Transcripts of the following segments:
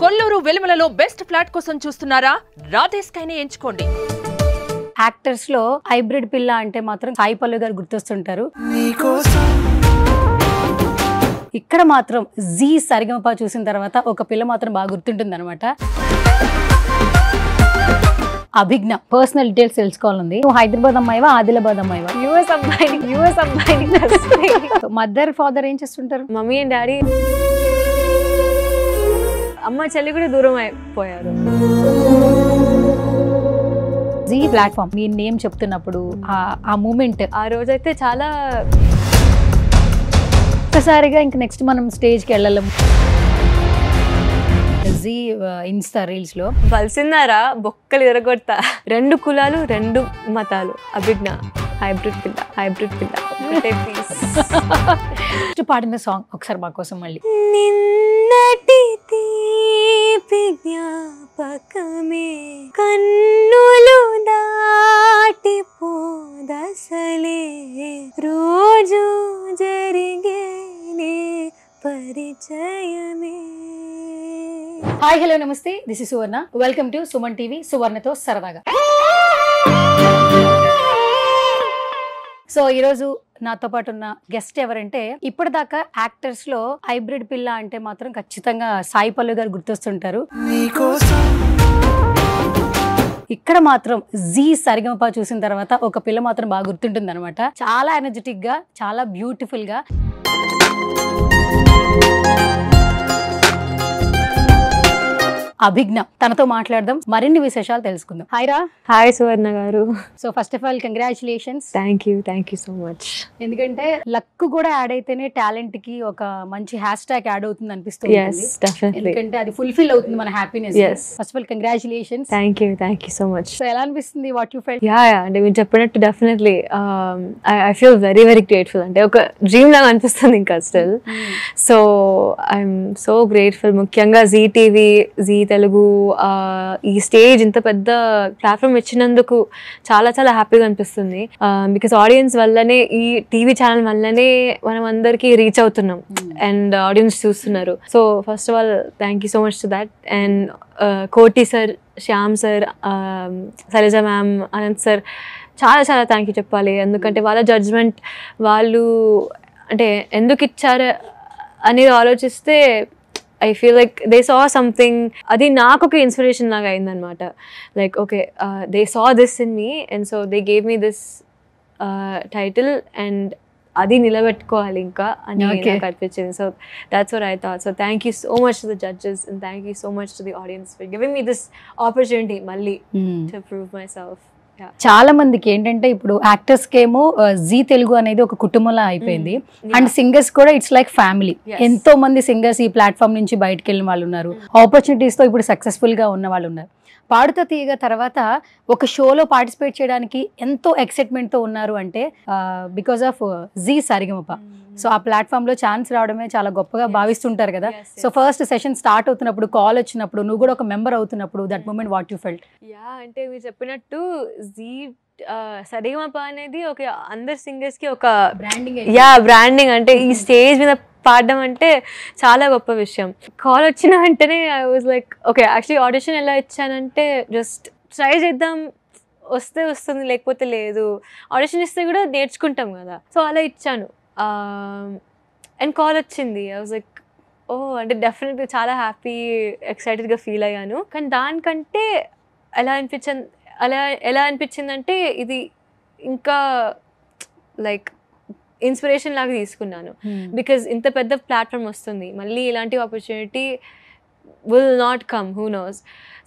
Kolluru వెలుమలలో best flat కోసం చూస్తున్నారా? రాధేస్కైనే ఎంచుకోండి. యాక్టర్స్ లో హైబ్రిడ్ పిల్ల అంటే మాత్రం సాయి పల్లవి గారు గుర్తొస్తుంటారు. ఇక్కడ మాత్రం జీ సరిగమప చూసిన తర్వాత ఒక పిల్ల మాత్రం బాగా గుర్తుంటుంది అనమాట. అభిజ్ఞ పర్సనల్ డీటెయిల్స్ తెలుసుకోవాలండి. నువ్వు హైదరాబాద్ అమ్మాయివా ఆదిలాబాద్ అమ్మాయివా? యూఎస్ అమ్మాయి మదర్ ఫాదర్ ఏం చేస్తుంటారు? Mummy and daddy. అమ్మ చెల్లి కూడా దూరం అయిపోయారు. జీ ప్లాట్ఫామ్ మీ నేమ్ చెప్తున్నప్పుడు ఆ మూమెంట్ ఆ రోజైతే చాలా ఒక్కసారిగా ఇంక నెక్స్ట్ మనం స్టేజ్కి వెళ్ళలేము. జీ ఇన్స్టా రీల్స్ లో బలిసిందారా బొక్కలు ఎరగొడతా, 2 కులాలు 2 మతాలు, అభిజ్ఞ హైబ్రిడ్ పిల్ల పాడిన సాంగ్ ఒకసారి మా కోసం మళ్ళీ. నిన్నటి తీపి జ్ఞాపకమే కన్నులు దాటిపోదసలే రోజు జరిగేనే పరిచయమే. హాయ్ హలో నమస్తే, this is Suvarna. Welcome to Suman TV సువర్ణతో సరదాగా. సో ఈరోజు నాతో పాటు ఉన్న గెస్ట్ ఎవరంటే, ఇప్పటిదాకా యాక్టర్స్ లో హైబ్రిడ్ పిల్ల అంటే మాత్రం ఖచ్చితంగా సాయి పల్లవి గారు గుర్తొస్తుంటారు. ఇక్కడ మాత్రం జీ సరిగమప చూసిన తర్వాత ఒక పిల్ల మాత్రం బాగా గుర్తుంటుంది అనమాట. చాలా ఎనర్జెటిక్ గా, చాలా బ్యూటిఫుల్ గా. అభిజ్ఞ, తనతో మాట్లాడదాం, మరిన్ని విశేషాలు తెలుసుకుందాం. హాయ్ రా. హాయ్ సువర్ణ గారు. So first of all congratulations. Thank you so much. ఎందుకంటే లక్ కూడా యాడ్ అయితేనే టాలెంట్ కి ఒక మంచి హ్యాష్ ట్యాగ్ యాడ్ అవుతుంది అనిపిస్తుంది. ఎందుకంటే అది ఫుల్ఫిల్ అవుతుంది మన happiness. First of all congratulations. Thank you so much. So ఎలా అనిపిస్తుంది? What you felt? యా అంటే మీరు చెప్పినట్టు definitely I feel very grateful. అంటే ఒక డ్రీమ్ లాగా అనిపిస్తుంది ఇంకా still. So I'm so grateful. ముఖ్యంగా జీ టీవీ, జీ తెలుగు ఈ స్టేజ్ ఇంత పెద్ద ప్లాట్ఫామ్ ఇచ్చినందుకు చాలా చాలా హ్యాపీగా అనిపిస్తుంది. బికాస్ ఆడియన్స్ వల్లనే, ఈ టీవీ ఛానల్ వల్లనే మనం అందరికి రీచ్ అవుతున్నాం అండ్ ఆడియన్స్ చూస్తున్నారు. So first of all thank you so much to that. And Koti sir, Shyam sir, Shailaja ma'am, Anant sir, చాలా చాలా థ్యాంక్ యూ చెప్పాలి. ఎందుకంటే వాళ్ళ జడ్జ్మెంట్, వాళ్ళు అంటే ఎందుకు ఇచ్చారు అనేది ఆలోచిస్తే I feel like they saw something. అది నాకు ఒక ఇన్స్పిరేషన్ లాగా అయిందనమాట. Like okay, they saw this in me and so they gave me this title and అది నిలబెట్టుకోవాలి ఇంకా అని నాకు అనిపించింది. So that's what I thought. So thank you so much to the judges and thank you so much to the audience for giving me this opportunity మళ్ళీ to prove myself. చాలా మందికి ఏంటంటే ఇప్పుడు యాక్టర్స్ కేమో జీ తెలుగు అనేది ఒక కుటుంబంలా అయిపోయింది. And singers కూడా ఇట్స్ లైక్ ఫ్యామిలీ. ఎంతో మంది సింగర్స్ ఈ ప్లాట్ఫామ్ నుంచి బయటకు వెళ్ళిన వాళ్ళు ఉన్నారు. ఆపర్చునిటీస్ తో ఇప్పుడు సక్సెస్ఫుల్ గా ఉన్న వాళ్ళు ఉన్నారు. పాడుతా తీయగా తర్వాత ఒక షోలో పార్టిసిపేట్ చేయడానికి ఎంతో ఎక్సైట్మెంట్ తో ఉన్నారు అంటే because of Zee Sarigamapa. So ఆ ప్లాట్ఫామ్ లో ఛాన్స్ రావడమే చాలా గొప్పగా భావిస్తుంటారు కదా. సో ఫస్ట్ సెషన్ స్టార్ట్ అవుతున్నప్పుడు, కాల్ వచ్చినప్పుడు, నువ్వు కూడా ఒక మెంబర్ అవుతున్నప్పుడు, that moment what you felt? అంటే మీరు చెప్పినట్టు జీ సరిగమప అనేది ఒక అందరు సింగర్స్ కి ఒక బ్రాండింగ్. అంటే ఈ స్టేజ్ మీద పాడడం అంటే చాలా గొప్ప విషయం. కాల్ వచ్చిన వెంటనే I was like okay, actually audition ఎలా ఇచ్చానంటే జస్ట్ ట్రై చేద్దాం, వస్తే వస్తుంది లేకపోతే లేదు. ఆడిషన్ ఇస్తే కూడా నేర్చుకుంటాం కదా, సో అలా ఇచ్చాను. అండ్ కాల్ వచ్చింది. ఐ వాజ్ లైక్ ఓ, అంటే డెఫినెట్గా చాలా హ్యాపీ, ఎక్సైటెడ్గా ఫీల్ అయ్యాను. కానీ దానికంటే ఎలా అనిపించిందంటే ఇది ఇంకా లైక్ ఇన్స్పిరేషన్ లాగా తీసుకున్నాను. బికాజ్ ఇంత పెద్ద ప్లాట్ఫామ్ వస్తుంది, మళ్ళీ ఇలాంటి opportunity will not come, who knows.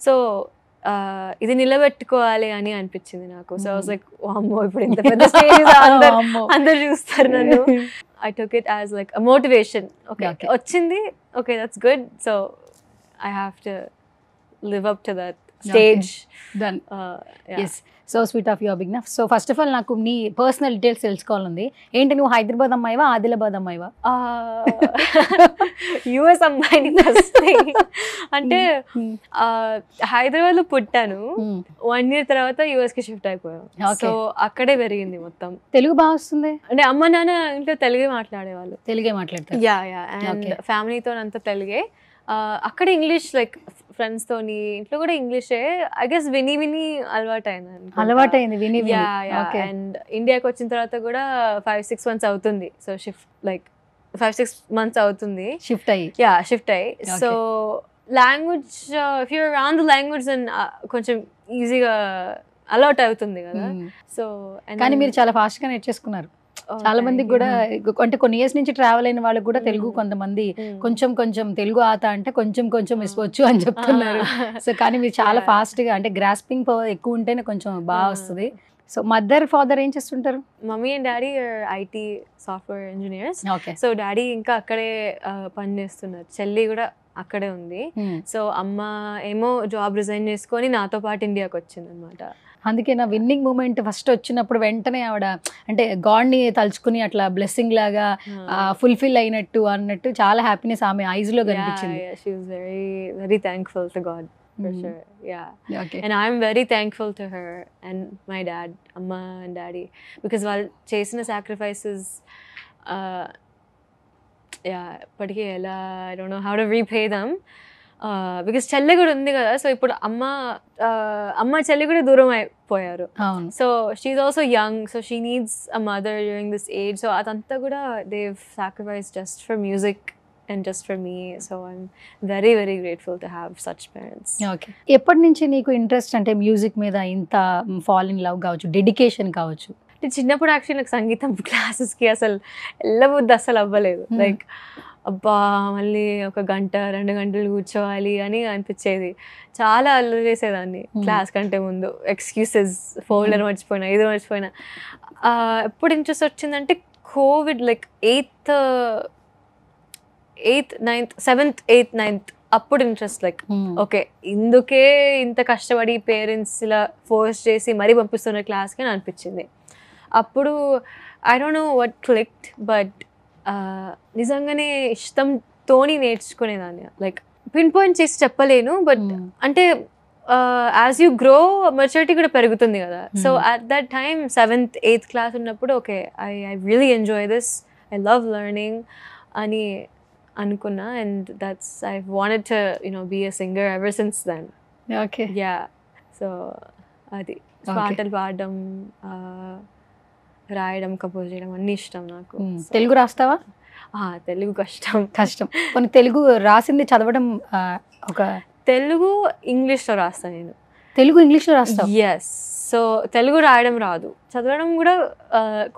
So ఇది నిలబెట్టుకోవాలి అని అనిపించింది నాకు. సో వాజ్ లైక్ అమ్మో, ఇప్పుడు ఇంత పెద్ద స్టేజ్ అందరు చూస్తారు నన్ను. I took it as like a motivation. Okay వచ్చింది, okay that's good. So I have to live up to that stage. Done. yes, so sweet of you Abhigna. So first of all నాకు నీ personal details తెలుసుకోవాలండి. ఏంటి, నువ్వు హైదరాబాద్ అమ్మాయివా ఆదిలాబాద్ అమ్మాయివా? US అమ్మాయిని. అంటే హైదరాబాద్ లో పుట్టాను, 1 year తర్వాత యూఎస్ కి షిఫ్ట్ అయిపోయాను. సో అక్కడే పెరిగింది మొత్తం. తెలుగు బాగా వస్తుంది అంటే అమ్మ నాన్న ఇంట్లో తెలుగే మాట్లాడేవాళ్ళు. తెలుగే మాట్లాడతారు. అండ్ ఫ్యామిలీతో అంతా తెలుగే. అక్కడ ఇంగ్లీష్ లైక్ ఫ్రెండ్స్ తోని ఇంట్లో కూడా ఇంగ్లీషే ఐ గెస్ విని అలవాటైంది విని అండ్ ఇండియాకి వచ్చిన తర్వాత కూడా 5-6 months అవుతుంది సో షిఫ్ట్ లైక్ 5-6 months అవుతుంది షిఫ్ట్ అయ్యి so language if you're around the language and కొంచెం ఈజీగా అలౌట్ అవుతుంది కదా సో కానీ మీరు చాలా ఫాస్ట్ గా నేర్చేసుకున్నారు చాలా మందికి కూడా అంటే కొన్ని ఇయర్స్ నుంచి ట్రావెల్ అయిన వాళ్ళకి కూడా తెలుగు కొంతమంది కొంచెం తెలుగు ఆత అంటే కొంచెం ఇసుకోవచ్చు అని చెప్తున్నారు సో కానీ మీరు చాలా ఫాస్ట్ గా అంటే గ్రాస్పింగ్ పవర్ ఎక్కువ ఉంటేనే కొంచెం బాగా వస్తుంది సో మదర్ ఫాదర్ ఏం చేస్తుంటారు mummy and daddy IT software engineers okay so daddy ఇంకా అక్కడే పని చేస్తున్నారు చెల్లి కూడా అక్కడే ఉంది సో అమ్మ ఏమో జాబ్ రిజైన్ చేసుకొని నాతో పాటు ఇండియాకి వచ్చింది అనమాట అందుకే నా విన్నింగ్ మూమెంట్ ఫస్ట్ వచ్చినప్పుడు వెంటనే ఆవిడ అంటే గాడ్ ని తలుచుకుని అట్లా బ్లెస్సింగ్ లాగా ఫుల్ఫిల్ అయినట్టు అన్నట్టు చాలా హ్యాపీనెస్ ఆమె ఐస్ లో కనిపించింది she was very thankful to God for sure and I'm very thankful to her and my dad amma and daddy because వాళ్ళు చేసిన sacrifices ఇప్పటికీ ఎలా I don't know how to repay them because చెల్లి కూడా ఉంది కదా సో ఇప్పుడు అమ్మ చెల్లి కూడా దూరం అయిపోయారు so she's also young so she needs a mother during this age so అదంతా కూడా they sacrifice just for music and just for me so I'm very very grateful to have such parents. Okay, ఎప్పటి నుంచి నీకు interest అంటే music మీద ఇంత fall in love కావచ్చు, dedication కావచ్చు? చిన్నప్పుడు యాక్చువల్లీ నాకు సంగీతం క్లాసెస్కి అసలు వెళ్ళబుద్ది అసలు అవ్వలేదు. లైక్ అబ్బా మళ్ళీ 1 గంట 2 గంటలు కూర్చోవాలి అని అనిపించేది. చాలా అల్లరి చేసేదాన్ని క్లాస్ కంటే ముందు. ఎక్స్క్యూసెస్, ఫోల్డర్ మర్చిపోయినా, ఇది మర్చిపోయినా. ఎప్పుడు ఇంట్రెస్ట్ వచ్చిందంటే Covid, like 8th 9th 7th 8th 9th అప్పుడు ఇంట్రెస్ట్. లైక్ ఓకే ఇందుకే ఇంత కష్టపడి పేరెంట్స్ ఇలా ఫోర్స్ చేసి మరీ పంపిస్తున్న క్లాస్కి అని అనిపించింది. అప్పుడు I don't know what clicked, but నిజంగానే ఇష్టంతోని నేర్చుకునేదాన్ని. లైక్ పిన్ పాయింట్ చేసి చెప్పలేను, బట్ అంటే యాజ్ యూ గ్రో మెచ్యూరిటీ కూడా పెరుగుతుంది కదా. So at that time 7th 8th class ఉన్నప్పుడు okay I really enjoy this, I love learning అని అనుకున్నా. And that's I wanted to be a singer ever since then. Okay, yeah. So అది పాటలు పాడడం, రాయడం, కంపోజ్ చేయడం అన్ని ఇష్టం నాకు. తెలుగు రాస్తావా? తెలుగు కష్టం. కొన్ని తెలుగు రాసింది చదవడం ఒక తెలుగు ఇంగ్లీష్లో రాస్తాను నేను. తెలుగు ఇంగ్లీష్లో రాస్తా? ఎస్. సో తెలుగు రాయడం రాదు, చదవడం కూడా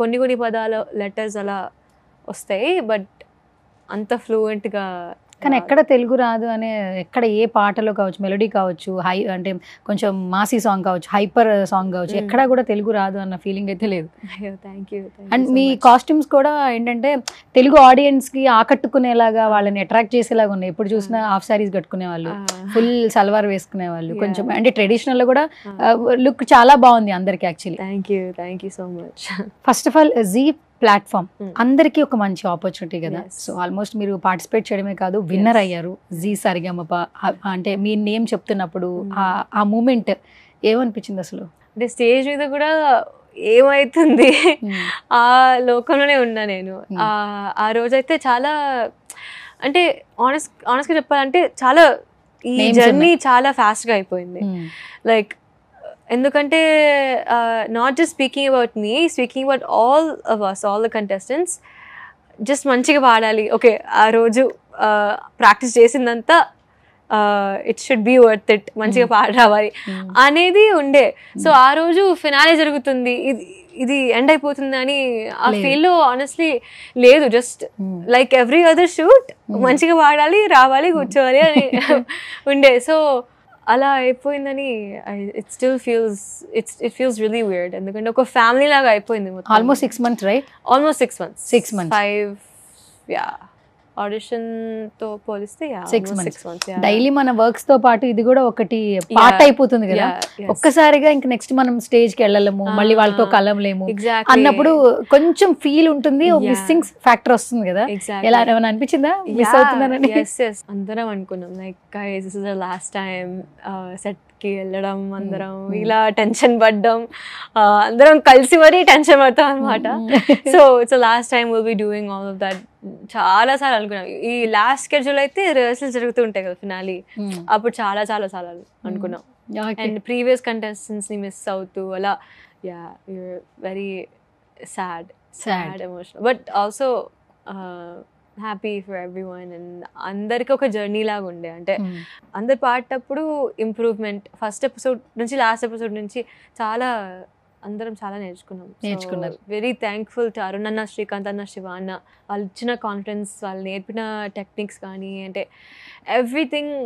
కొన్ని పదాలు లెటర్స్ అలా వస్తాయి, బట్ అంత ఫ్లూయెంట్గా. కానీ ఎక్కడ తెలుగు రాదు అనే, ఎక్కడ ఏ పాటలో కావచ్చు, మెలోడీ కావచ్చు, హై అంటే కొంచెం మాసీ సాంగ్ కావచ్చు, హైపర్ సాంగ్ కావచ్చు, ఎక్కడ కూడా తెలుగు రాదు అన్న ఫీలింగ్ అయితే లేదు. Thank you. And me costumes కూడా ఏంటంటే తెలుగు ఆడియన్స్కి ఆకట్టుకునేలాగా, వాళ్ళని అట్రాక్ట్ చేసేలాగా ఉన్నాయి. ఎప్పుడు చూసినా హాఫ్ సారీస్ కట్టుకునే వాళ్ళు, ఫుల్ సల్వార్ వేసుకునే వాళ్ళు, కొంచెం అంటే ట్రెడిషనల్లో కూడా లుక్ చాలా బాగుంది అందరికి actually. Thank you so much. First of all Zee platform అందరికీ ఒక మంచి ఆపర్చునిటీ కదా. సో ఆల్మోస్ట్ మీరు పార్టిసిపేట్ చేయడమే కాదు, విన్నర్ అయ్యారు జీ సరిగమప. అంటే మీ నేమ్ చెప్తున్నప్పుడు ఆ మూమెంట్ ఏమనిపించింది అసలు? అంటే స్టేజ్ మీద కూడా ఏమైతుంది ఆ లోకంలోనే ఉన్నా నేను. ఆ రోజైతే చాలా, అంటే ఆనెస్ట్గా చెప్పాలంటే చాలా ఈ జర్నీ చాలా ఫాస్ట్గా అయిపోయింది. లైక్ ఎందుకంటే not just speaking about me, speaking about all of us, all the contestants. Just మంచిగా పాడాలి, ఓకే ఆ రోజు ప్రాక్టీస్ చేసిందంతా it should be worth it, మంచిగా పాట రావాలి అనేది ఉండే. సో ఆ రోజు ఫినాలే జరుగుతుంది, ఇది ఎండ్ అయిపోతుంది అని ఆ ఫీల్ లో ఆనెస్ట్లీ లేదు. Just like every other shoot మంచిగా పాడాలి, రావాలి, కూర్చోవాలి అని ఉండే. సో అలా అయిపోయిందని ఇట్ ఫీల్స్ రియలీ వియర్డ్. ఎందుకంటే ఒక ఫ్యామిలీ లాగా అయిపోయింది. Almost 6 months, right? Almost 6 months. 6 months. 5 audition తో పోలిస్తే 6 months. డైలీ మన వర్క్స్ తో పాటు ఇది కూడా ఒకటి పార్ట్ అయిపోతుంది కదా. ఒక్కసారిగా ఇంక నెక్స్ట్ మనం స్టేజ్ కి వెళ్ళలేము, మళ్ళీ వాళ్ళతో కలవలేము అన్నప్పుడు కొంచెం ఫీల్ ఉంటుంది, మిస్సింగ్ ఫ్యాక్టర్ వస్తుంది కదా. ఎలా ఏమైనా అనిపించిందా మిస్ అవుతున్నారని? అందరం అనుకున్నాం like guys this is the last time set కి వెళ్ళడం, అందరం ఇలా టెన్షన్ పడ్డం, అందరం కలిసి మరీ టెన్షన్ పడతాం అనమాట. So it's the last time will be doing all of that చాలా సార్లు అనుకున్నాం. ఈ లాస్ట్ స్కెడ్యూల్ అయితే రిహర్సల్ జరుగుతూ ఉంటాయి కదా ఫినాలి, అప్పుడు చాలా చాలా సార్లు అనుకున్నాం. అండ్ ప్రీవియస్ కంటెస్టెంట్స్ ని మిస్ అవుతూ అలా very sad emotional but also happy for every one. And అందరికి ఒక జర్నీ లాగా ఉండే, అంటే అందరు పాడేటప్పుడు ఇంప్రూవ్మెంట్ ఫస్ట్ ఎపిసోడ్ నుంచి లాస్ట్ ఎపిసోడ్ నుంచి అందరం చాలా నేర్చుకున్నారు. వెరీ థ్యాంక్ఫుల్ టు అరుణ్ అన్న, శ్రీకాంత్ అన్న, శివ అన్న. వాళ్ళు ఇచ్చిన కాన్ఫిడెన్స్, వాళ్ళు నేర్పిన టెక్నిక్స్ కానీ, అంటే ఎవ్రీథింగ్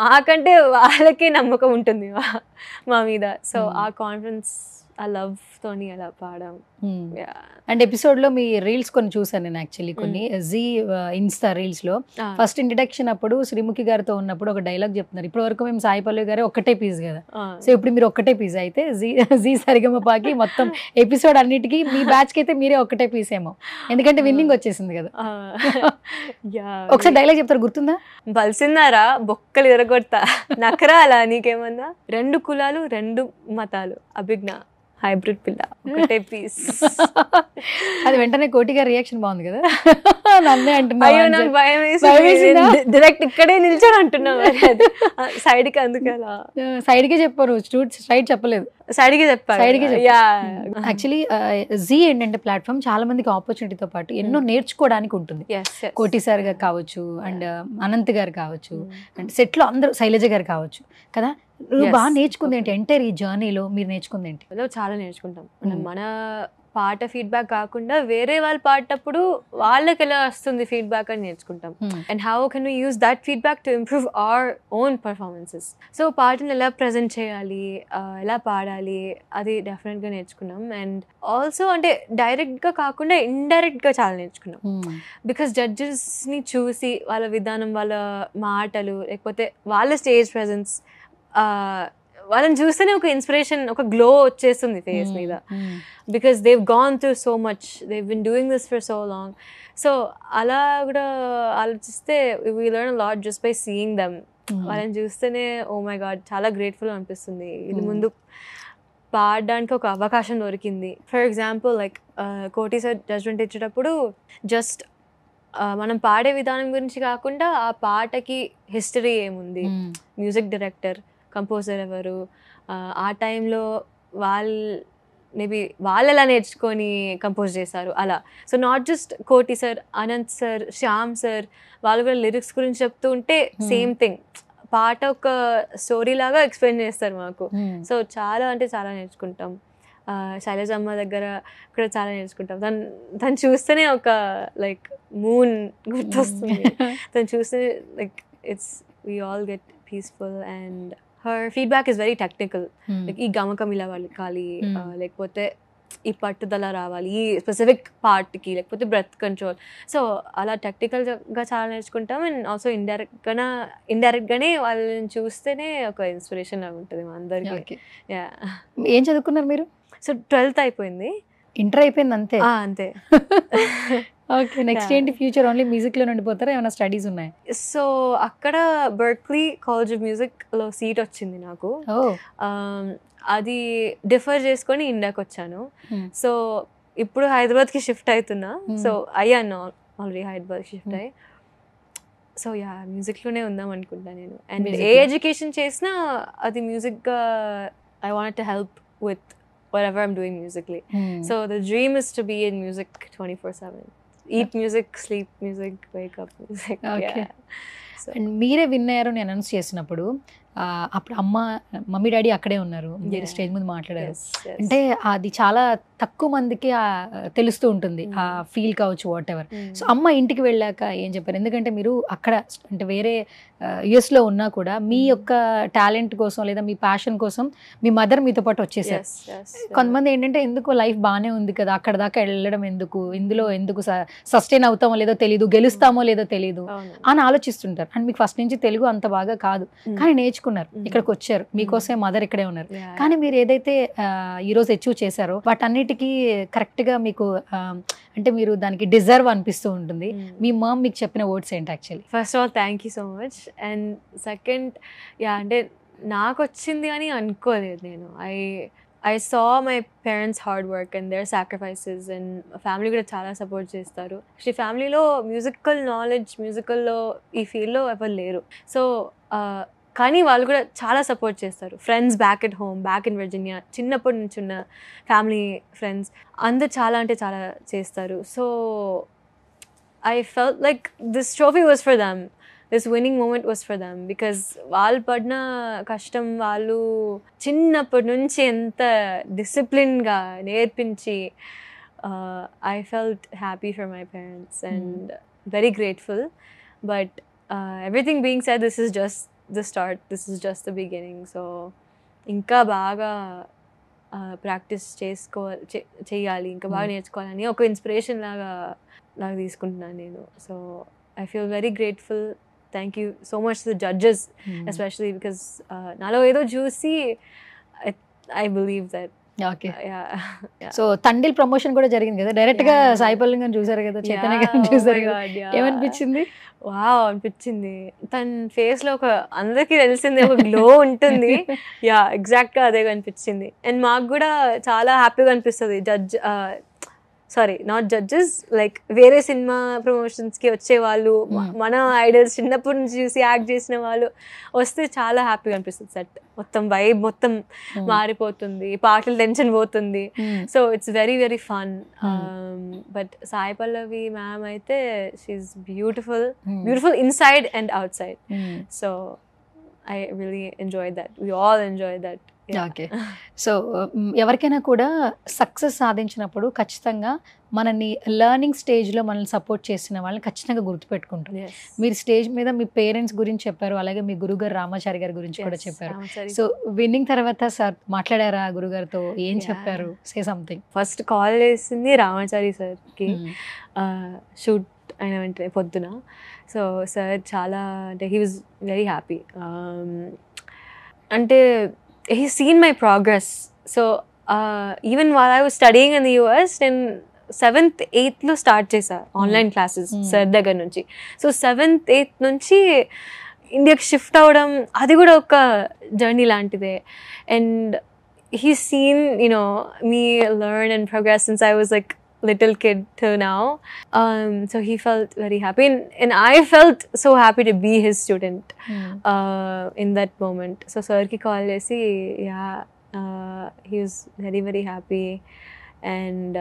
మాకంటే వాళ్ళకే నమ్మకం ఉంటుంది మా మీద. సో ఆ కాన్ఫిడెన్స్, ఆ లవ్ తోని అలా పాడాం. అండ్ ఎపిసోడ్ లో మీ రీల్స్ కొన్ని చూసాను నేను, యాక్చువల్లీ కొన్ని జీ ఇన్స్టా రీల్స్ లో. ఫస్ట్ ఇంట్రడక్షన్ అప్పుడు శ్రీముఖి గారితో ఉన్నప్పుడు ఒక డైలాగ్ చెప్తున్నారు, ఇప్పటి వరకు మేము సాయి పల్లవి గారు ఒక్కటే పీస్ కదా, సో ఇప్పుడు మీరు ఒక్కటే పీస్ అయితే జీ సరిగమపాకి మొత్తం ఎపిసోడ్ అన్నిటికీ మీ బ్యాచ్ కి అయితే మీరే ఒక్కటే పీస్ ఏమో, ఎందుకంటే విన్నింగ్ వచ్చేసింది కదా. ఒకసారి డైలాగ్ చెప్తారు, గుర్తుందా? బలిసిందారా బొక్కలు ఎరగొడతా నకరాలా నీకేమన్నా, 2 కులాలు 2 మతాలు అభిజ్ఞ హైబ్రిడ్ పిల్ల ఒకటే పీస్. అది వెంటనే కోటి గారి రియాక్షన్ బాగుంది కదా, నన్నే అంటున్నా. నాకు భయం వేసి డైరెక్ట్ ఇక్కడే నిల్చొని అంటున్నా, సైడ్ కి అందుకే అలా సైడ్ కే చెప్పారు, సైడ్ చెప్పలేదు, సైడ్ కి చెప్పారు. యాక్చువల్లీ జీ ఏంటంటే ప్లాట్ఫామ్ చాలా మందికి ఆపర్చునిటీతో పాటు ఎన్నో నేర్చుకోవడానికి ఉంటుంది. కోటి సార్ గారు కావచ్చు, అండ్ అనంత్ గారు కావచ్చు, అండ్ సెట్ లో అందరూ శైలజ గారు కావచ్చు కదా. నువ్వు బాగా నేర్చుకుంది ఏంటి ఎంటైర్ ఈ జర్నీలో? మీరు నేర్చుకుంది ఏంటి? చాలా నేర్చుకుంటాం. మన పాట ఫీడ్బ్యాక్ కాకుండా వేరే వాళ్ళు పాడేటప్పుడు వాళ్ళకి ఎలా వస్తుంది ఫీడ్బ్యాక్ అని నేర్చుకుంటాం. And how can we use that feedback to improve our own performances. So పాటను ఎలా ప్రజెంట్ చేయాలి, ఎలా పాడాలి, అది డెఫినెట్గా నేర్చుకున్నాం. అండ్ ఆల్సో అంటే డైరెక్ట్గా కాకుండా ఇండైరెక్ట్గా చాలా నేర్చుకున్నాం. బికాస్ జడ్జెస్ని చూసి వాళ్ళ విధానం, వాళ్ళ మాటలు, లేకపోతే వాళ్ళ స్టేజ్ ప్రెజెన్స్, వాళ్ళని చూస్తేనే ఒక ఇన్స్పిరేషన్, ఒక గ్లో వచ్చేస్తుంది ఫేస్ మీద. Because they've gone through so much, they've been doing this for so long. So అలా కూడా ఆలోచిస్తే we learn a lot just by seeing them. వాళ్ళని చూస్తేనే ఓ మై గాడ్ చాలా గ్రేట్ఫుల్ అనిపిస్తుంది. ఇది ముందు పాడడానికి ఒక అవకాశం దొరికింది. For example like Koti sir judgement ఇచ్చేటప్పుడు జస్ట్ మనం పాడే విధానం గురించి కాకుండా ఆ పాటకి హిస్టరీ ఏముంది, మ్యూజిక్ డైరెక్టర్, కంపోజర్ ఎవరు, ఆ టైంలో వాళ్ళు ఎలా నేర్చుకొని కంపోజ్ చేశారు అలా. సో నాట్ జస్ట్ కోటి sir, Anant sir, Shyam sir వాళ్ళు కూడా లిరిక్స్ గురించి చెప్తూ ఉంటే సేమ్ థింగ్ పాట ఒక స్టోరీ లాగా ఎక్స్ప్లెయిన్ చేస్తారు మాకు. సో చాలా అంటే చాలా నేర్చుకుంటాం. శైలజమ్మ దగ్గర కూడా చాలా నేర్చుకుంటాం. తను చూస్తేనే ఒక లైక్ మూన్ గుర్తొస్తుంది. తను చూస్తే like it's we all get peaceful. And her feedback is very technical. Like ఈ గమకం ఇలా వాళ్ళకాలి, లేకపోతే ఈ పట్టుదల రావాలి ఈ స్పెసిఫిక్ పార్ట్కి, లేకపోతే బ్రెత్ కంట్రోల్. సో అలా టెక్నికల్గా చాలా నేర్చుకుంటాం. అండ్ ఆల్సో ఇండైరెక్ట్గానే వాళ్ళని చూస్తేనే ఒక ఇన్స్పిరేషన్ లాగా ఉంటుంది మా అందరికీ. ఏం చదువుకున్నారు మీరు? సో 12th అయిపోయింది, ఇంటర్ అయిపోయింది అంతే. అంతే. ఓకే, నెక్స్ట్ ఏంటి ఫ్యూచర్? ఓన్లీ మ్యూజిక్లో ఉండిపోతారా, ఏమైనా స్టడీస్ ఉన్నాయి? సో అక్కడ బర్క్లీ కాలేజ్ ఆఫ్ మ్యూజిక్లో సీట్ వచ్చింది నాకు. అది డిఫర్ చేసుకొని ఇండియాకి వచ్చాను. సో ఇప్పుడు హైదరాబాద్కి షిఫ్ట్ అవుతున్నా. సో అయ్యాను ఆల్రెడీ హైదరాబాద్కి షిఫ్ట్ అయ్యి. సో మ్యూజిక్లోనే ఉందాం అనుకుంటా నేను. అండ్ ఏ ఎడ్యుకేషన్ చేసినా అది మ్యూజిక్గా I want to help with whatever I'm doing musically. So the dream is to be in music 24/7. Eat music, sleep music, wake up music. Okay. And మీరే win అయ్యారు నేను announce చేసినప్పుడు అప్పుడు mummy daddy అక్కడే ఉన్నారు, మీరు స్టేజ్ ముందు మాట్లాడారు. అంటే అది చాలా తక్కువ మందికి తెలుస్తూ ఉంటుంది ఆ ఫీల్ కావచ్చు, వాట్ ఎవర్. సో అమ్మ ఇంటికి వెళ్ళాక ఏం చెప్పారు? ఎందుకంటే మీరు అక్కడ అంటే వేరే యుఎస్లో ఉన్నా కూడా మీ యొక్క టాలెంట్ కోసం లేదా మీ ప్యాషన్ కోసం మీ మదర్ మీతో పాటు వచ్చేసారు. కొంతమంది ఏంటంటే ఎందుకు లైఫ్ బాగానే ఉంది కదా, అక్కడ దాకా వెళ్ళడం ఎందుకు, ఇందులో ఎందుకు సస్టైన్ అవుతామో లేదో తెలీదు, గెలుస్తామో లేదో తెలీదు అని ఆలోచిస్తుంటారు. అండ్ మీకు ఫస్ట్ నుంచి తెలుగు అంత బాగా కాదు, కానీ నేర్చుకున్నారు, ఇక్కడికి వచ్చారు, మీకోసమే మదర్ ఇక్కడే ఉన్నారు. కానీ మీరు ఏదైతే ఈరోజు అచీవ్ చేశారో వాటన్నిటికీ కరెక్ట్గా మీకు అంటే మీరు దానికి డిజర్వ్ అనిపిస్తూ ఉంటుంది. మీ మామ్ మీకు చెప్పిన వర్డ్స్ ఏంటి actually? First of all thank you so much. And second అంటే నాకు వచ్చింది అని అనుకోలేదు నేను. I saw my parents' hard work and their sacrifices, and family కూడా చాలా సపోర్ట్ చేస్తారు. యాక్చువల్లీ ఫ్యామిలీలో మ్యూజికల్ నాలెడ్జ్, మ్యూజికల్లో ఈ ఫీల్డ్లో ఎవరు లేరు. సో కానీ వాళ్ళు కూడా చాలా సపోర్ట్ చేస్తారు. Friends back at home, back in Virginia, చిన్నప్పటి నుంచి ఉన్న ఫ్యామిలీ ఫ్రెండ్స్ అందరు చాలా అంటే చాలా చేస్తారు. So I felt like this trophy was for them. This winning moment was for them because వాళ్ళు పడిన కష్టం, వాళ్ళు చిన్నప్పటి నుంచి ఎంత డిసిప్లిన్గా నేర్పించి, I felt happy for my parents and very grateful. But everything being said, this is just the start. This is just the beginning. So ఇంకా బాగా ప్రాక్టీస్ చేయాలి, ఇంకా బాగా నేర్చుకోవాలని ఒక ఇన్స్పిరేషన్ లాగా తీసుకుంటున్నాను నేను. So I feel very grateful. Thank you so much to the judges, especially because nalo edo chusi I believe that. Okay. Yeah. So Tamdil promotion కూడా జరిగింది కదా, డైరెక్ట్ గా సాయి పల్లవి గారిని చూసారు కదా, చైతన్య గారిని చూసారు కదా, ఏమనిపించింది? వావ్ అనిపించింది. తన ఫేస్ లో ఒక అందరికి తెలిసింది ఒక గ్లో ఉంటుంది. యా ఎగ్జాక్ట్ గా అదే అనిపించింది. అండ్ మాకు కూడా చాలా హ్యాపీగా అనిపిస్తుంది. నాట్ జడ్జెస్, లైక్ వేరే సినిమా ప్రమోషన్స్కి వచ్చే వాళ్ళు, మన ఐడల్స్ చిన్నప్పటి నుంచి చూసి యాక్ట్ చేసిన వాళ్ళు వస్తే చాలా హ్యాపీగా అనిపిస్తుంది. సెట్ మొత్తం వైబ్ మొత్తం మారిపోతుంది, పాటలు టెన్షన్ పోతుంది. So it's very very fun. But Sai Pallavi ma'am అయితే she's beautiful inside and outside. So I really enjoyed that. We all enjoyed that. Okay. So ఎవరికైనా కూడా సక్సెస్ సాధించినప్పుడు ఖచ్చితంగా మనని లెర్నింగ్ స్టేజ్లో మనల్ని సపోర్ట్ చేసిన వాళ్ళని ఖచ్చితంగా గుర్తుపెట్టుకుంటారు. మీరు స్టేజ్ మీద మీ పేరెంట్స్ గురించి చెప్పారు, అలాగే మీ గురుగారు రామాచారి గారి గురించి కూడా చెప్పారు. సో విన్నింగ్ తర్వాత సార్ మాట్లాడారా గురుగారితో, ఏం చెప్పారు? Say something. ఫస్ట్ కాల్ చేసింది రామాచారి సార్కి షూట్ అయిన వెంటనే పొద్దున. సో సార్ చాలా అంటే హీ వాజ్ వెరీ హ్యాపీ. అంటే he's seen my progress. So even while I was studying in the US, నేను 7th 8th లో స్టార్ట్ చేశా ఆన్లైన్ క్లాసెస్ సార్ దగ్గర నుంచి. సో 7th 8th నుంచి ఇండియాకి షిఫ్ట్ అవ్వడం అది కూడా ఒక జర్నీ లాంటిదే. And he's seen me learn and progress since I was like little kid till now. So he felt very happy, and I felt so happy to be his student in that moment. So sir ki call chesi, he was very very happy, and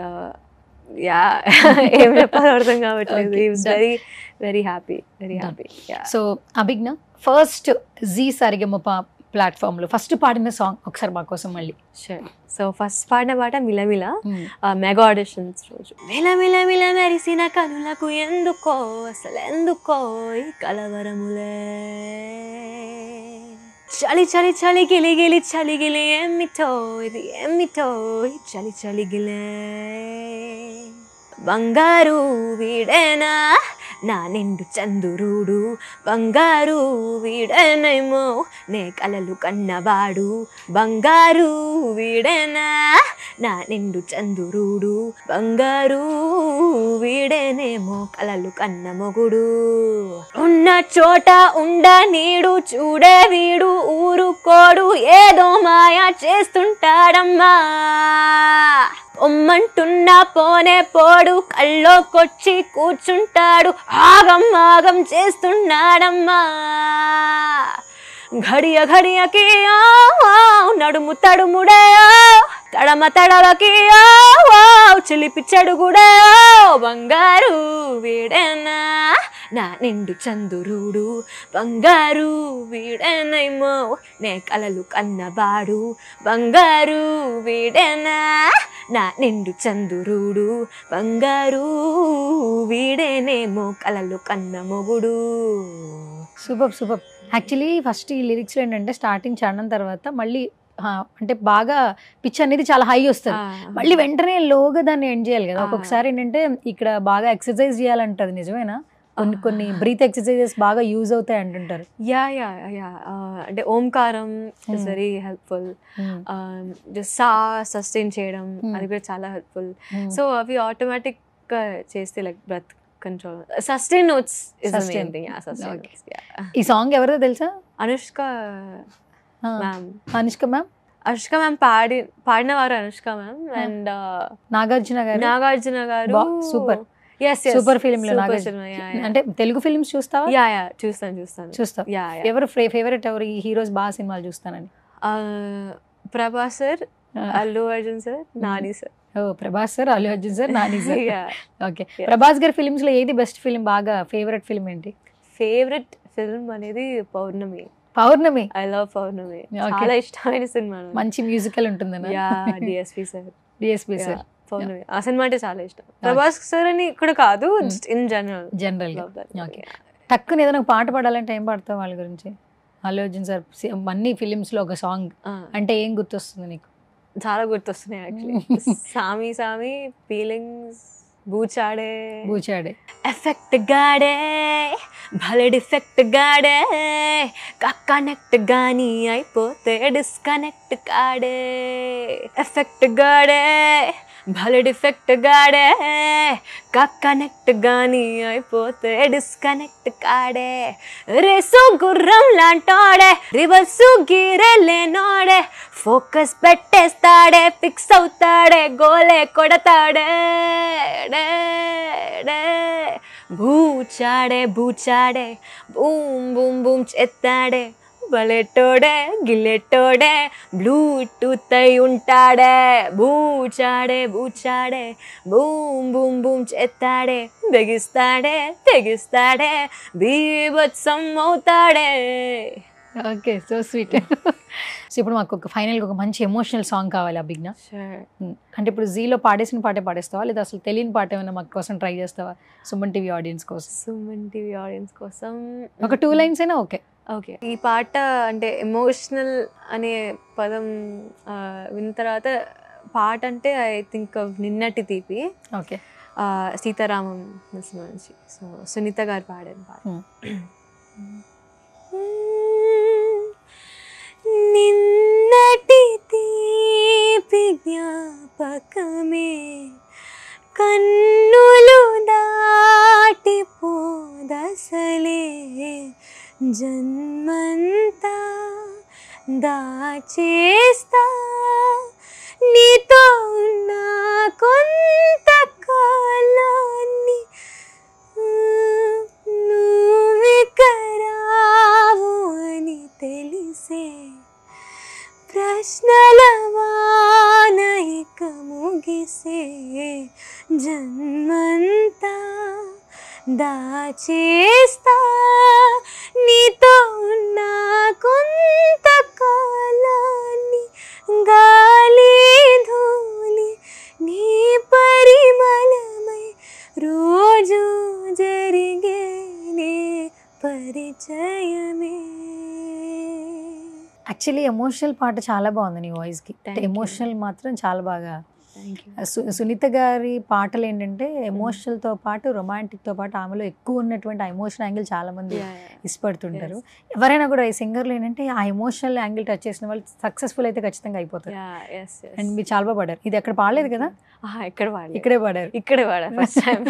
em cheppalo ardham kavatledu. He was very very happy. Yeah. So Abhigna, first Zee Saregama ప్లాట్ఫామ్లో first పాడిన song ఒకసారి మా కోసం మళ్ళీ. Sure. So first పాడిన పాట మిలమిల, mega auditions రోజు. మిలమిల మిల మెరిసిన కనులకు ఎందుకో అసలెందుకో ఈ కలవరములే, చలి చలి చలి గిలి గిలి చలి గిలి ఏమిటో ఇది ఏమిటో ఈ చలి చలి గిలే, బంగారు వీడేనా నా నిండు చందురుడు, బంగారు వీడేనేమో నే కలలు కన్నవాడు, బంగారు వీడేనా నా నిండు చందురుడు, బంగారు వీడేనేమో కలలు కన్న మొగుడు, ఉన్న చోట ఉండ నీడు చూడే వీడు ఊరుకోడు ఏదో మాయా చేస్తుంటాడమ్మా, ఒమ్మంటున్నా పోనే పోడు కల్లోకొచ్చి కూర్చుంటాడు ఆగం ఆగం చేస్తున్నాడమ్మా, ఘడియ ఘడియకి నడుము తడుముడే తడమ తడవకి చిలిపి చెడుగుడే, బంగారు వీడేనా నా నిండు చందురుడు, బంగారు వీడేనేమో నే కలలు కన్నవాడు, బంగారు వీడేనా నా నిండు చందురుడు, బంగారు వీడేనేమో కలలు కన్న మొగుడు. Super super. యాక్చువల్లీ ఫస్ట్ ఈ లిరిక్స్లో ఏంటంటే స్టార్టింగ్ చరణం తర్వాత మళ్ళీ అంటే బాగా పిచ్ అనేది చాలా హై వస్తుంది, మళ్ళీ వెంటనే లోగా దాన్ని ఎండ్ చేయాలి కదా. ఒక్కొక్కసారి ఏంటంటే ఇక్కడ బాగా ఎక్సర్సైజ్ చేయాలంటది, నిజమేనా? కొన్ని బ్రీత్ ఎక్సర్సైజెస్ బాగా యూజ్ అవుతాయి అంటుంటారు. యా అంటే ఓంకారం ఇస్ వెరీ హెల్ప్ఫుల్, సస్టైన్ చేయడం అది కూడా చాలా హెల్ప్ఫుల్. సో అవి ఆటోమేటిక్ గా చేస్తే like breath control, sustain notes is the main thing. ఈ సాంగ్ ఎవరిదో తెలుసా? Anushka ma'am. Anushka ma'am Anushka ma'am పాడినవారు అనుష్క మ్యామ్ అండ్ నాగార్జున గారు సూపర్ సూపర్ ఫిల్మ్ లో అంటే తెలుగు ఫిల్మ్స్ చూస్తావా? చూస్తావు. ఎవరు ఫేవరెట్ ఎవరు ఈ హీరోస్ బాగా సినిమాలు చూస్తానని? Prabhas sir, Allu Arjun sir, Nani sir. Prabhas sir, Allu Arjun sir, Nani sir. Okay, Prabhas గారి ఫిల్మ్స్ లో ఏది బెస్ట్ ఫిల్మ్? బాగా ఫేవరెట్ ఫిల్మ్ ఏంటి? ఫేవరెట్ ఫిల్మ్ అనేది పౌర్ణమి. ఐ లవ్ పౌర్ణమి, చాలా ఇష్టమైన సినిమా. మంచి మ్యూజికల్ ఉంటుందన్న. DSP sir. పౌర్ణమి ఆ Yeah. సినిమా అంటే చాలా ఇష్టం. ప్రభాస్ సార్ అని ఇక్కడ కాదు, ఇన్ జనరల్. ఓకే, టక్కున ఏదైనా పాట పాడాలంటే ఏం పాడతావు వాళ్ళ గురించి? అల్లు అర్జున్ సార్ అన్ని ఫిలిమ్స్ లో ఒక సాంగ్ అంటే ఏం గుర్తొస్తుంది నీకు? చాలా గుర్తొస్తున్నాయి యాక్చువల్లీ. సామి సామి, ఫీలింగ్స్, బూచాడే, ఎఫెక్ట్ గాడే, భలే డిఫెక్ట్ గాడే, కనెక్ట్ గాని అయిపోతే డిస్కనెక్ట్ కాడే. ఎఫెక్ట్ గాడే, భలే డిఫెక్ట్ గాడే, కనెక్ట్ గాని అయిపోతే డిస్కనెక్ట్ కాడే. రేసు గుర్రం లాంటోడే, రివర్సు గీరే లేనోడే, ఫోకస్ పెట్టేస్తాడే, ఫిక్స్ అవుతాడే, గోలే కొడతాడే. బూచాడే బూమ్ బూమ్ బూమ్ చేస్తాడే, బలెటోడే గిల్లెటోడే, బ్లూటూత్ అయి ఉంటాడే. బూచాడే బూమ్ బూమ్ బూమ్ చేస్తాడే, తెగిస్తాడే, బీభత్సం అవుతాడే. Okay, so sweet. సో ఇప్పుడు మాకు ఫైనల్గా ఒక మంచి ఎమోషనల్ సాంగ్ కావాలి అభిజ్ఞ. అంటే ఇప్పుడు జీలో పాడేసిన పాటే పాడేస్తావా, లేదా అసలు తెలియని పాట ఏమైనా మాకు కోసం ట్రై చేస్తావా? సుమన్ టీవీ ఆడియన్స్ కోసం ఒక 2 lines అయినా ఓకే. ఓకే, ఈ పాట అంటే ఎమోషనల్ అనే పదం విన్న తర్వాత పాట అంటే ఐ థింక్ నిన్నటి తీపి. ఓకే, సీతారామం నుంచి. సో సునీత గారు పాడారు పాట. నిన్నటి తీపి జ్ఞాపకమే కన్నులు దాటిపోదసలే, జన్మంతా దాచేస్తా నీతో నా కొంతకాలాన్ని, నువ్వికరావు అని తెలిసే ప్రశ్నల వాన ఇక ముగిసే, జన్మంతా దాచేస్తా నీతో నా కొంతకాలాన్ని, గాలి ధూళి నీ పరిమళమై రోజు జరిగే నే పరిచయమే. యాక్చువల్లీ ఎమోషనల్ పాట చాలా బాగుంది నీ వాయిస్కి. ఎమోషనల్ మాత్రం చాలా బాగా. సునీత గారి పాటలు ఏంటంటే ఎమోషనల్తో పాటు రొమాంటిక్తో పాటు ఆమెలో ఎక్కువ ఉన్నటువంటి ఆ ఎమోషనల్ యాంగిల్ చాలా మంది ఇష్టపడుతుంటారు. ఎవరైనా కూడా ఈ సింగర్లు ఏంటంటే ఆ ఎమోషనల్ యాంగిల్ టచ్ చేసిన వాళ్ళు సక్సెస్ఫుల్ అయితే ఖచ్చితంగా అయిపోతారు. అండ్ మీరు చాలా బాగా పాడారు. ఇది అక్కడ పాడలేదు కదా? ఇక్కడే పాడారు first time.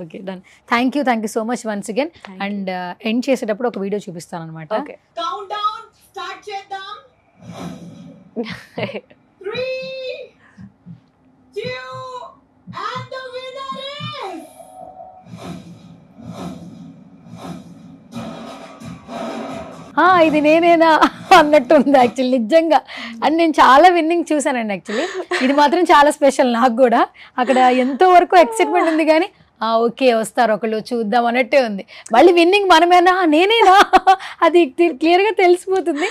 Okay, done. Thank you so much once again. And end చేసేటప్పుడు ఒక వీడియో చూపిస్తాను అనమాట. Start చేద్దాం. 3, 2 and the winner is ఇది నేనేనా అన్నట్టుంది యాక్చువల్లీ నిజంగా. అండ్ నేను చాలా విన్నింగ్ చూసానండి యాక్చువల్లీ. ఇది మాత్రం చాలా స్పెషల్ నాకు కూడా. అక్కడ ఎంతో వరకు ఎక్సైట్మెంట్ ఉంది కానీ ఓకే వస్తారు ఒకళ్ళు చూద్దాం అన్నట్టే ఉంది. మళ్ళీ విన్నింగ్ మనమేనా నేనేనా అది క్లియర్గా తెలిసిపోతుంది.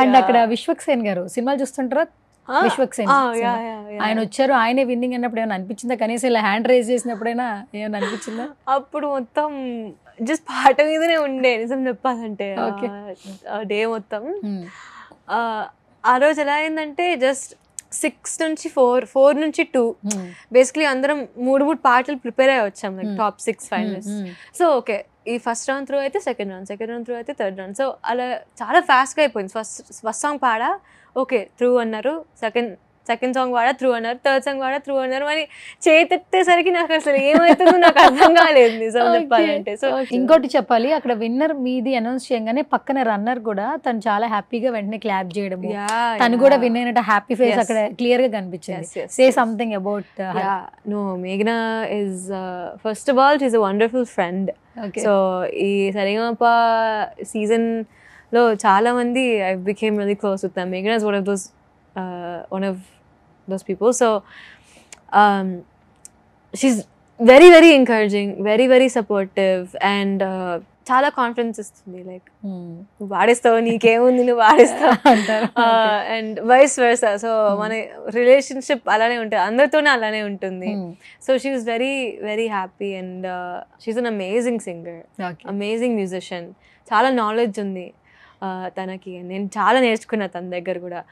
అండ్ అక్కడ విశ్వక్సేన్ గారు సినిమాలు చూస్తుంటారా? విశ్వక్సేన్ ఆయన వచ్చారు, ఆయనే విన్నింగ్ అన్నప్పుడు ఏమైనా అనిపించిందా? కనీసం ఇలా హ్యాండ్ రైజ్ చేసినప్పుడైనా ఏమైనా అనిపించిందా? అప్పుడు మొత్తం జస్ట్ పాట మీదనే ఉండే నిజం చెప్పాలంటే. డే మొత్తం ఆ రోజు ఎలా అయిందంటే జస్ట్ 6 నుంచి 4 నుంచి 2 బేసిక్లీ అందరం 3 పాటలు ప్రిపేర్ అయ్యి వచ్చాం, like top 6 finalist. So okay, ఈ ఫస్ట్ రౌండ్ త్రూ అయితే సెకండ్ రౌండ్ త్రూ అయితే థర్డ్ రౌండ్. సో అలా చాలా ఫాస్ట్గా అయిపోయింది. ఫస్ట్ సాంగ్ పాడా, ఓకే త్రూ అన్నారు, సెకండ్ సెకండ్ సాంగ్ వాడా త్రూ అన్నారు, థర్డ్ సాంగ్ వాడా త్రూ అన్నారు. మరి చేతెత్తేసరికి నాకు అసలు ఏమవుతుందో నాకు అర్థం కాలేదు నిజం చెప్పాలంటే. సో ఇంకోటి చెప్పాలి, అక్కడ విన్నర్ మీది అనౌన్స్ చేయగానే పక్కన రన్నర్ కూడా తను చాలా హ్యాపీగా వెంటనే క్లాప్ చేయడం, తను కూడా విన్ అయినట్టు హ్యాపీ ఫేస్ అక్కడ క్లియర్ గా కనిపించింది. సే something about. No, Meghna is first of all she's a wonderful friend. So ఈ సరిగమప సీజన్ లో చాలా మంది I became really close with them. Meghna is one of those people. So she's very very encouraging, very very supportive, and చాలా confidence ఇస్తుంది. Like నువ్వు వాడేస్తావు, నీకేముంది నువ్వు వాడేస్తావు అండ్ వైస్ వర్సా. సో మన రిలేషన్షిప్ అలానే ఉంటుంది, అందరితోనే అలానే ఉంటుంది. So she is very very happy and she's an amazing singer, amazing musician. చాలా నాలెడ్జ్ ఉంది తనకి. నేను చాలా నేర్చుకున్నా తన దగ్గర కూడా.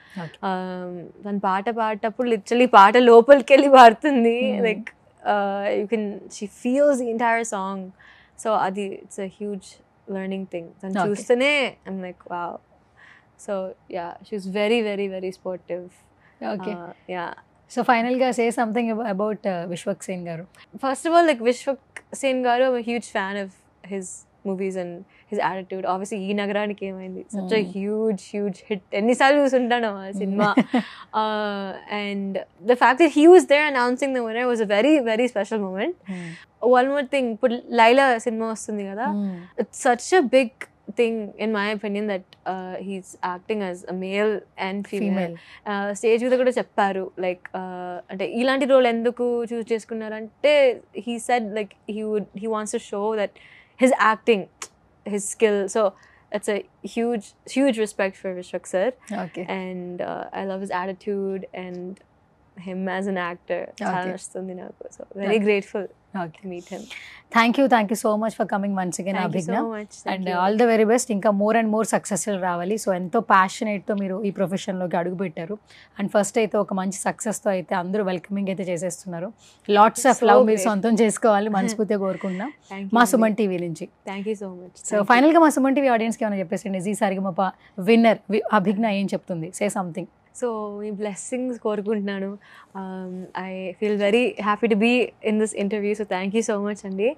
తన పాట పాడేటప్పుడు లిటరలీ పాట లోపలికి వెళ్ళి పాడుతుంది. Like you can she feels the entire song. So అది it's a huge learning thing. తను చూస్తేనే I'm like wow. So yeah, she's very very very sportive. Okay, yeah. So final గా say something about Vishwak Sen గారు. First of all, like Vishwak Sen గారు, I'm a huge fan of his movies and his attitude. Obviously ఈ నగరానికి ఏమైంది, such a huge hit. ఎన్నిసార్లు చూసుంటాను ఆ cinema. And the fact that he was there announcing the winner was a very very special moment. One more thing, ఇప్పుడు Laila cinema వస్తుంది కదా, it's such a big thing in my opinion that he's acting as a male and female. Stage మీద కూడా చెప్పారు like అంటే ఇలాంటి role ఎందుకు చూస్ చేసుకున్నారంటే he said like he wants to show that his acting, his skill. So it's a huge respect for Vishwak sir. Okay. And I love his attitude and him as an actor. చాలా నచ్చుతుంది నాకు. So very grateful to meet him. Thank you so much for coming once again Abhigna, and all the very best. ఇంకా more and more successful రావాలి. So ఎంతో ప్యాషనేట్తో మీరు ఈ ప్రొఫెషన్లోకి అడుగుపెట్టారు, అండ్ ఫస్ట్ అయితే ఒక మంచి సక్సెస్తో అయితే అందరూ వెల్కమింగ్ అయితే చేసేస్తున్నారు. లాట్స్ ఆఫ్ లవ్ మీరు సొంతం చేసుకోవాలి మనస్ఫూర్తిగా కోరుకుంటున్నాం మా సుమన్ టీవీ నుంచి. Thank you so much. So ఫైనల్గా మా సుమన్ టీవీ ఆడియన్స్కి ఏమైనా చెప్పేసండి, జీ సరిగమప విన్నర్ అభిజ్ఞ ఏం చెప్తుంది? Say something. సో మీ బ్లెస్సింగ్స్ కోరుకుంటున్నాను. I feel very happy to be in this interview. So thank you so much అండి.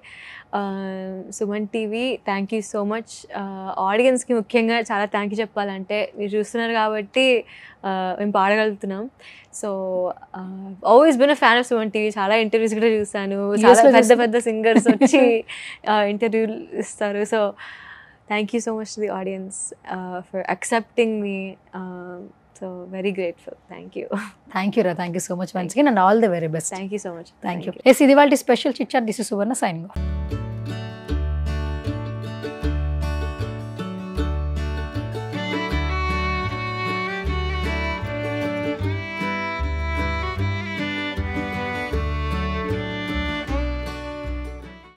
Suman TV thank you so much. ఆడియన్స్కి ముఖ్యంగా చాలా థ్యాంక్ యూ చెప్పాలంటే, మీరు చూస్తున్నారు కాబట్టి మేము పాడగలుగుతున్నాం. So always been a fan of Suman TV. చాలా ఇంటర్వ్యూస్ కూడా చూసాను, చాలా పెద్ద సింగర్స్ వచ్చి ఇంటర్వ్యూలు ఇస్తారు. So thank you so much to the audience for accepting me. So very grateful. Thank you. Thank you so much once again, and all the very best. Thank you so much. Thank you. Yes, ఇది వాళ్ళ special chit chat. This is Suvarna signing of.